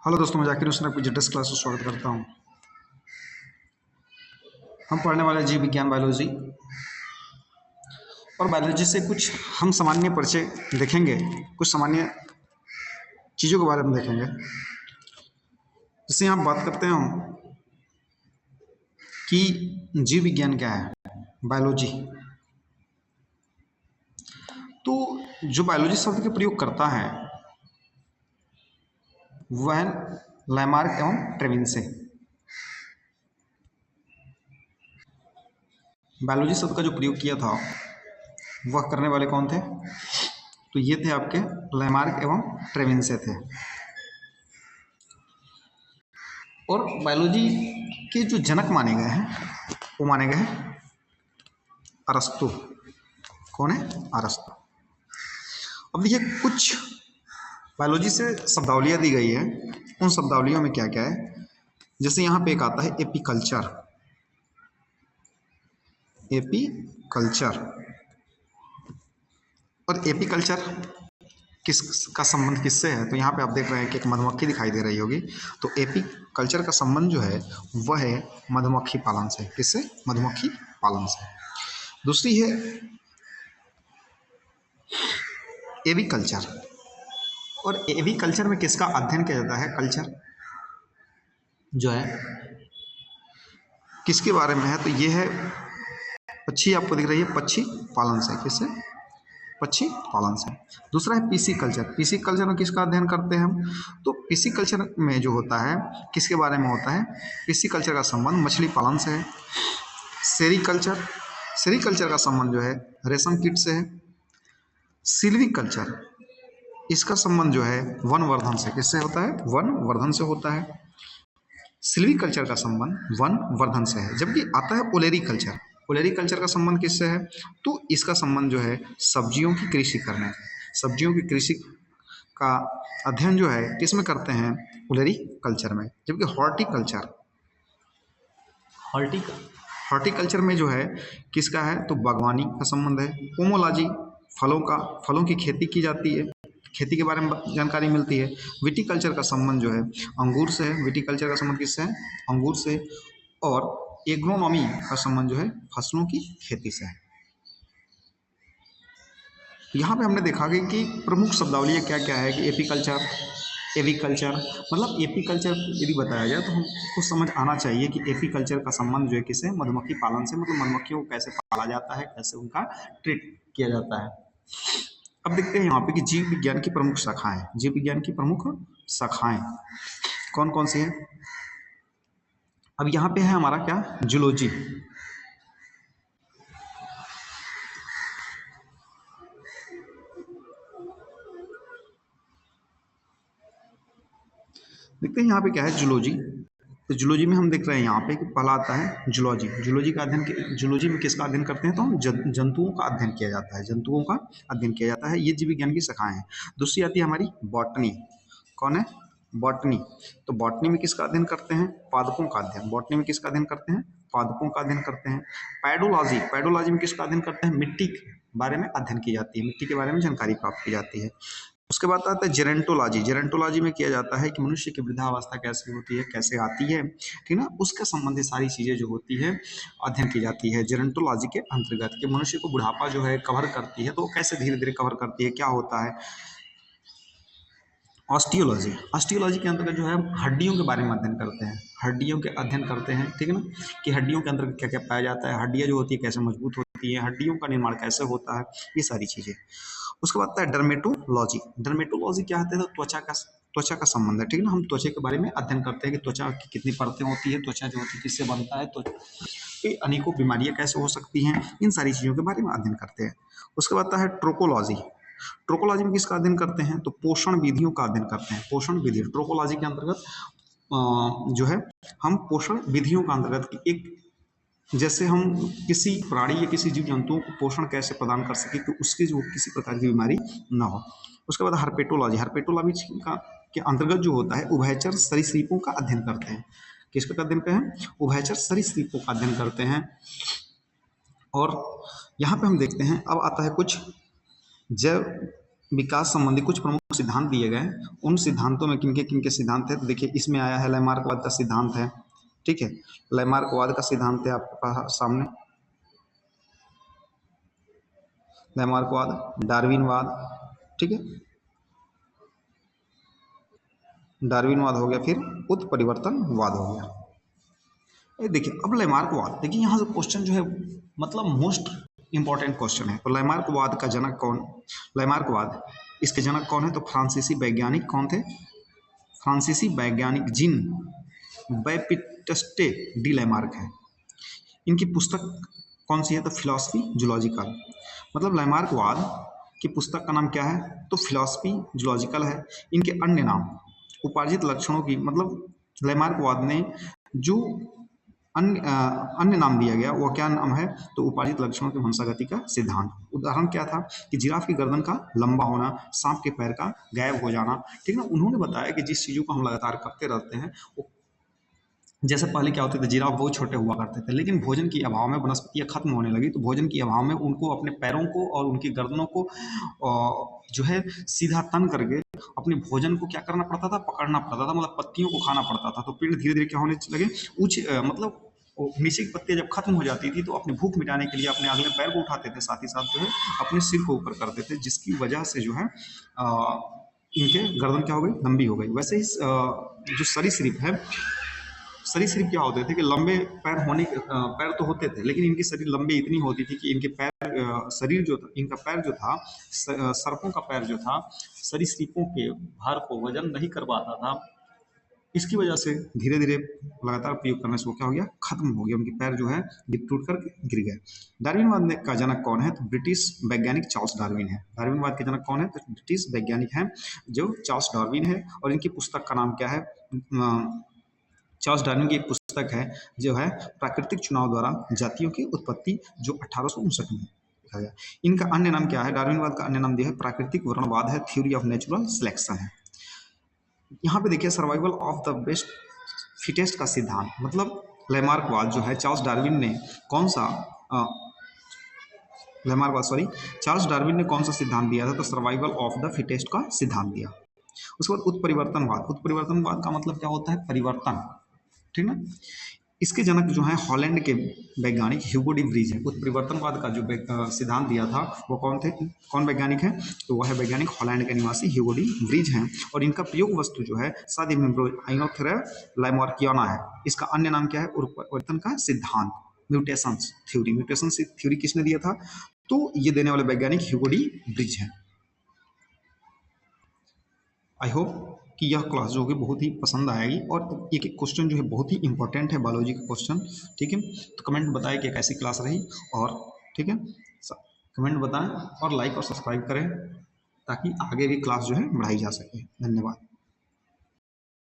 Hello दोस्तों, मैं जाकिर हुसैन आपकी जेडस क्लास में स्वागत करता हूं। हम पढ़ने वाले जीव विज्ञान बायोलॉजी और बायोलॉजी से कुछ हम सामान्य परिचय देखेंगे, कुछ सामान्य चीज़ों के बारे में देखेंगे। जैसे यहाँ बात करते हैं हम कि जीव विज्ञान क्या है, बायोलॉजी। तो जो बायोलॉजी शब्द के प्रयोग करता है वह लैमार्क एवं ट्रेविसे। बायोलॉजी शब्द का जो प्रयोग किया था वह करने वाले कौन थे? तो ये थे आपके लैमार्क एवं ट्रेविसे थे। और बायोलॉजी के जो जनक माने गए हैं वो माने गए हैं अरस्तु। कौन है? अरस्तु। अब देखिए, कुछ बायोलॉजी से शब्दावलियाँ दी गई है, उन शब्दावलियों में क्या क्या है। जैसे यहाँ पे एक आता है एपीकल्चर। एपीकल्चर और एपीकल्चर किस का संबंध किससे है? तो यहाँ पे आप देख रहे हैं कि एक मधुमक्खी दिखाई दे रही होगी। तो एपीकल्चर का संबंध जो है वह है मधुमक्खी पालन से। किससे? मधुमक्खी पालन से। दूसरी है एविकल्चर। और एविकल्चर में किसका अध्ययन किया जाता है? कल्चर जो है किसके बारे में है? तो ये है पक्षी, आपको दिख रही है, पक्षी पालन से। किससे? पक्षी पालन से। दूसरा है पीसी कल्चर। पीसी कल्चर में किसका अध्ययन करते हैं हम? तो पीसी कल्चर में जो होता है किसके बारे में होता है? पीसी कल्चर का संबंध मछली पालन से है। सेरीकल्चर, सेरीकल्चर का संबंध जो है रेशम कीट से है। सिल्वीकल्चर, इसका संबंध जो है वनवर्धन से। किससे होता है? वनवर्धन से होता है। सिल्वीकल्चर का संबंध वन वर्धन से है। जबकि आता है ओलेरी कल्चर। ओलेरी कल्चर का संबंध किससे है? तो इसका संबंध जो है सब्जियों की कृषि करने। सब्जियों की कृषि का अध्ययन जो है किस में करते हैं? ओलेरी कल्चर में। जबकि हॉर्टिकल्चर, हॉर्टिक हॉर्टिकल्चर में जो है किसका है? तो बागवानी का संबंध है। पोमोलॉजी, फलों की खेती की जाती है, खेती के बारे में जानकारी मिलती है। विटीकल्चर का संबंध जो है अंगूर से है। विटीकल्चर का संबंध किससे है? अंगूर से। और एग्रोनॉमी का संबंध जो है फसलों की खेती से है। यहाँ पे हमने देखा कि प्रमुख शब्दावलियाँ क्या क्या है कि एपीकल्चर, एविकल्चर। मतलब एपीकल्चर यदि बताया जाए तो हमको समझ आना चाहिए कि एपीकल्चर का संबंध जो है किसे? मधुमक्खी पालन से। मतलब मधुमक्खियों को कैसे पाला जाता है, कैसे उनका ट्रीट किया जाता है। अब देखते हैं यहाँ पे कि जीव विज्ञान की प्रमुख शाखाएं। जीव विज्ञान की प्रमुख शाखाएं कौन कौन सी हैं? अब यहाँ पे है हमारा क्या? जूलॉजी। देखते हैं यहाँ पे क्या है? जूलॉजी। तो जूलॉजी में हम देख रहे हैं यहाँ पे कि पहला आता है जूलॉजी। जूलॉजी का अध्ययन, जूलॉजी में किसका अध्ययन करते हैं? तो हम जंतुओं का अध्ययन किया जाता है। जंतुओं का अध्ययन किया जाता है। ये जीव विज्ञान की शाखाएं हैं। दूसरी आती है हमारी बॉटनी। कौन है? बॉटनी। तो बॉटनी में किसका अध्ययन करते हैं? पादपों का अध्ययन। बॉटनी में किसका अध्ययन करते हैं? पादपों का अध्ययन करते हैं। पैडोलॉजी, पैडोलॉजी में किसका अध्ययन करते हैं? मिट्टी के बारे में अध्ययन की जाती है, मिट्टी के बारे में जानकारी प्राप्त की जाती है। उसके बाद आता है जेरेंटोलॉजी। जेरेंटोलॉजी में किया जाता है कि मनुष्य की वृद्धावस्था कैसे होती है, कैसे आती है, ठीक ना, उसके संबंधित सारी चीज़ें जो होती है अध्ययन की जाती है जेरेंटोलॉजी के अंतर्गत। कि मनुष्य को बुढ़ापा जो है कवर करती है, तो कैसे धीरे धीरे कवर करती है, क्या होता है। ऑस्टियोलॉजी, ऑस्टियोलॉजी के अंतर्गत जो है हड्डियों के बारे में अध्ययन करते हैं। हड्डियों के अध्ययन करते हैं, ठीक है ना, कि हड्डियों के अंतर्गत क्या क्या पाया जाता है, हड्डियाँ जो होती है कैसे मजबूत होती है, हड्डियों का निर्माण कैसे होता है, ये सारी चीज़ें। उसके बाद आता है डर्मेटोलॉजी। डर्मेटोलॉजी क्या होता है? तो त्वचा का संबंध है, ठीक है ना। हम त्वचा के बारे में अध्ययन करते हैं कि त्वचा की कितनी परतें होती है, त्वचा जो होती है किससे बनता है, तो ये अनेकों बीमारियां कैसे हो सकती हैं, इन सारी चीज़ों के बारे में अध्ययन करते हैं। उसके बाद आता है ट्रोपोलॉजी। ट्रोपोलॉजी में किसका अध्ययन करते हैं? तो पोषण विधियों का अध्ययन करते हैं। पोषण विधि ट्रोपोलॉजी के अंतर्गत जो है हम पोषण विधियों का अंतर्गत एक, जैसे हम किसी प्राणी या किसी जीव जंतुओं को पोषण कैसे प्रदान कर सके कि उसकी जो किसी प्रकार की बीमारी ना हो। उसके बाद हर्पेटोलॉजी। हर्पेटोलॉजी का के अंतर्गत जो होता है उभयचर सरीसृपों का अध्ययन करते हैं। किसका अध्ययन करते हैं? उभयचर सरीसृपों का अध्ययन करते हैं। और यहाँ पे हम देखते हैं अब आता है कुछ जैव विकास संबंधी कुछ प्रमुख सिद्धांत दिए गए हैं। उन सिद्धांतों में किनके किनके सिद्धांत है, तो देखिए इसमें आया है लैमार्कवाद का सिद्धांत है, ठीक है। लैमार्कवाद का सिद्धांत है आपके पास सामने, लैमार्कवाद, डार्विनवाद, ठीक है, डार्विनवाद हो गया, फिर उत्परिवर्तनवाद हो गया। ये देखिए अब लैमार्कवाद, देखिए यहाँ से क्वेश्चन जो है मतलब मोस्ट इंपॉर्टेंट क्वेश्चन है। तो लैमार्कवाद का जनक कौन, लैमार्कवाद इसके जनक कौन है, तो फ्रांसीसी वैज्ञानिक कौन थे, फ्रांसीसी वैज्ञानिक जीन बैप्टिस्टे डी लैमार्क है। इनकी पुस्तक कौन सी है, तो फिलॉसफी जूलॉजिकल। मतलब लैमार्कवाद की पुस्तक का नाम क्या है, तो फिलॉसफी जूलॉजिकल है। इनके अन्य नाम उपार्जित लक्षणों की, मतलब लैमार्कवाद ने जो अन्य नाम दिया गया वो क्या नाम है, तो उपार्जित लक्षणों के वंशागति का सिद्धांत। उदाहरण क्या था कि जिराफ की गर्दन का लंबा होना, सांप के पैर का गायब हो जाना, ठीक है ना। उन्होंने बताया कि जिस चीज़ों को हम लगातार करते रहते हैं वो, जैसे पहले क्या होते थे, जिराफ बहुत छोटे हुआ करते थे, लेकिन भोजन की अभाव में वनस्पतियाँ खत्म होने लगी, तो भोजन की अभाव में उनको अपने पैरों को और उनकी गर्दनों को जो है सीधा तन करके अपने भोजन को क्या करना पड़ता था, पकड़ना पड़ता था, मतलब पत्तियों को खाना पड़ता था। तो पेड़ धीरे धीरे क्या होने लगे, मतलब नीचे की पत्तियाँ जब खत्म हो जाती थी तो अपनी भूख मिटाने के लिए अपने अगले पैर को उठाते थे, साथ ही साथ जो है अपने सिर को ऊपर करते थे, जिसकी वजह से जो है इनके गर्दन क्या हो गई, लंबी हो गई। वैसे ही जो सरीसृप है, सरीसृप क्या होते थे कि लंबे पैर होने पैर तो होते थे, लेकिन इनकी शरीर लंबी इतनी होती थी कि इनके पैर शरीर जो था, इनका पैर जो था, सर्पों का पैर जो था सरीसृपों के भार को वजन नहीं कर पाता था। इसकी वजह से धीरे धीरे लगातार प्रयोग करने से वो क्या हो गया, खत्म हो गया, उनके पैर जो है टूट कर गिर गए। डार्विनवाद का जनक कौन है, तो ब्रिटिश वैज्ञानिक चार्ल्स डार्विन है। डार्विनवाद के जनक कौन है, तो ब्रिटिश वैज्ञानिक हैं जो चार्ल्स डार्विन है। और इनकी पुस्तक का नाम क्या है, चार्ल्स डार्विन की एक पुस्तक है जो है प्राकृतिक चुनाव द्वारा जातियों की उत्पत्ति, जो 1859 में लिखा गया। इनका अन्य नाम क्या है, डार्विनवाद का अन्य नाम दिया है प्राकृतिक वर्णवाद है, थ्योरी ऑफ नेचुरल सिलेक्शन है। यहाँ पे देखिए survival of the best fittest का सिद्धांत, मतलब लैमार्कवाद जो है चार्ल्स डार्विन ने कौन सा चार्ल्स डार्विन ने कौन सा सिद्धांत दिया था, तो सर्वाइवल ऑफ द फिटेस्ट का सिद्धांत दिया। उसके बाद उत्परिवर्तनवाद, उत्परिवर्तनवाद का मतलब क्या होता है, परिवर्तन, ठीक ना। इसके जनक जो है हॉलैंड के वैज्ञानिक ह्यूगो डी व्रीज है। उत्परिवर्तनवाद का जो सिद्धांत दिया था वो कौन थे, कौन वैज्ञानिक है, तो वह है वैज्ञानिक हॉलैंड के निवासी ह्यूगो डी व्रीज हैं। और इनका प्रयोग वस्तु जो है साइनोथेरा लैमार्कियाना है। इसका अन्य नाम क्या है, उत्परिवर्तन का सिद्धांत, म्यूटेशंस थ्योरी। म्यूटेशंस थ्योरी किसने दिया था, तो ये देने वाले वैज्ञानिक ह्यूगो डी व्रीज हैं। आई होप कि यह क्लास जो होगी बहुत ही पसंद आएगी, और एक एक क्वेश्चन जो है बहुत ही इंपॉर्टेंट है, बायोलॉजी का क्वेश्चन, ठीक है। तो कमेंट बताएं कि कैसी क्लास रही, और ठीक है कमेंट बताएं और लाइक और सब्सक्राइब करें ताकि आगे भी क्लास जो है बढ़ाई जा सके। धन्यवाद।